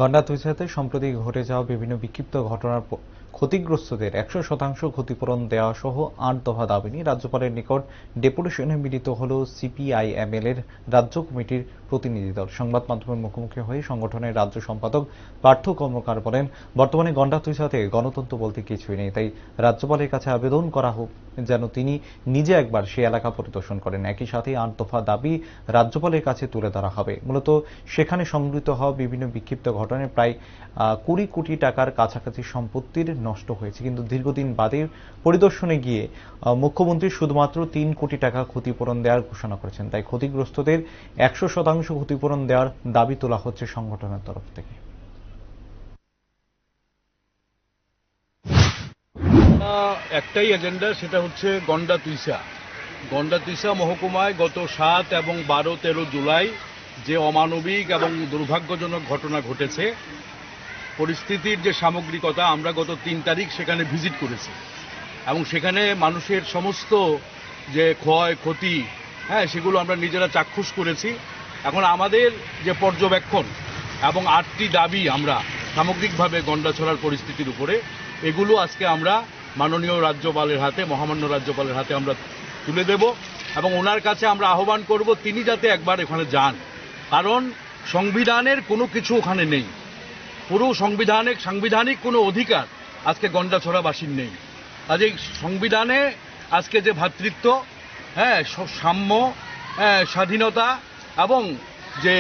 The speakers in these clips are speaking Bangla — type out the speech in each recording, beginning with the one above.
গন্ডাতুইচাতে সম্প্রতি ঘটে যাওয়া বিভিন্ন বিক্ষিপ্ত ঘটনার ক্ষতিগ্রস্তদের 100% ক্ষতিপূরণ দেওয়া সহ 8 দফা দাবি নিয়ে রাজ্যপালের নিকট ডেপুটেশনে মিলিত হল সিপিআইএমএল এর রাজ্য কমিটির প্রতিনিধি দল। সংবাদ মাধ্যমের মুখোমুখি হয়ে সংগঠনের রাজ্য সম্পাদক পার্থ কর্মকার বলেন, বর্তমানে গন্ডাতুইচাতে গণতন্ত্র বলতে কিছুই নেই, তাই রাজ্যপালের কাছে আবেদন করা হোক যেন তিনি নিজে একবার সেই এলাকা পরিদর্শন করেন। একই সাথে 8 দফা দাবি রাজ্যপালের কাছে তুলে ধরা হবে। মূলত সেখানে সংগৃহীত হওয়া বিভিন্ন বিক্ষিপ্ত ঘটনায় প্রায় 20 কোটি টাকার কাছাকাছি সম্পত্তির নষ্ট হয়েছে, কিন্তু দীর্ঘদিন বাদে পরিদর্শনে গিয়ে মুখ্যমন্ত্রী শুধুমাত্র 3 কোটি টাকা ক্ষতিপূরণ দেওয়ার ঘোষণা করেছেন। তাই ক্ষতিগ্রস্তদের 100% ক্ষতিপূরণ দেওয়ার দাবি তোলা হচ্ছে সংগঠনের তরফ থেকে। একটাই এজেন্ডা, সেটা হচ্ছে গন্ডাতুইচা মহকুমায় গত 7 এবং 12-13 জুলাই যে অমানবিক এবং দুর্ভাগ্যজনক ঘটনা ঘটেছে, পরিস্থিতির যে সামগ্রিকতা, আমরা গত 3 তারিখ সেখানে ভিজিট করেছি এবং সেখানে মানুষের সমস্ত যে ক্ষয়ক্ষতি সেগুলো আমরা নিজেরা চাক্ষুষ করেছি। এখন আমাদের যে পর্যবেক্ষণ এবং 8টি দাবি আমরা সামগ্রিকভাবে গন্ডাছড়ার পরিস্থিতির উপরে, এগুলো আজকে আমরা মাননীয় রাজ্যপালের হাতে, মহামান্য রাজ্যপালের হাতে আমরা তুলে দেব এবং ওনার কাছে আমরা আহ্বান করব তিনি যাতে একবার এখানে যান, কারণ সংবিধানের কোনো কিছু ওখানে নেই। পুরো সাংবিধানিক কোনো অধিকার আজকে গন্ডাছড়াবাসীর নেই। কাজেই সংবিধানে আজকে যে ভ্রাতৃত্ব, সাম্য, স্বাধীনতা এবং যে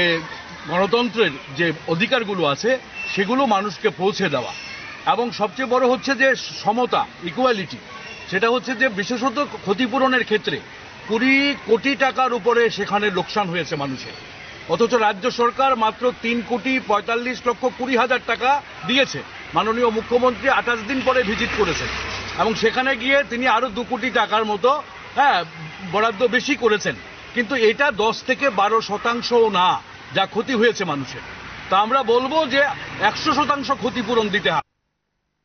গণতন্ত্রের যে অধিকারগুলো আছে সেগুলো মানুষকে পৌঁছে দেওয়া, এবং সবচেয়ে বড় হচ্ছে যে সমতা, ইকুয়ালিটি, সেটা হচ্ছে যে বিশেষত ক্ষতিপূরণের ক্ষেত্রে 20 কোটি টাকার উপরে সেখানে লোকসান হয়েছে মানুষের, অথচ রাজ্য সরকার মাত্র 3,45,20,00,000 টাকা দিয়েছে। মাননীয় মুখ্যমন্ত্রী 28 দিন পরে ভিজিট করেছেন এবং সেখানে গিয়ে তিনি আরো 2 কোটি টাকার মতো বরাদ্দ বেশি করেছেন, কিন্তু এটা 10 থেকে 12% না যা ক্ষতি হয়েছে মানুষের। তা আমরা বলবো যে 100% ক্ষতিপূরণ দিতে হবে।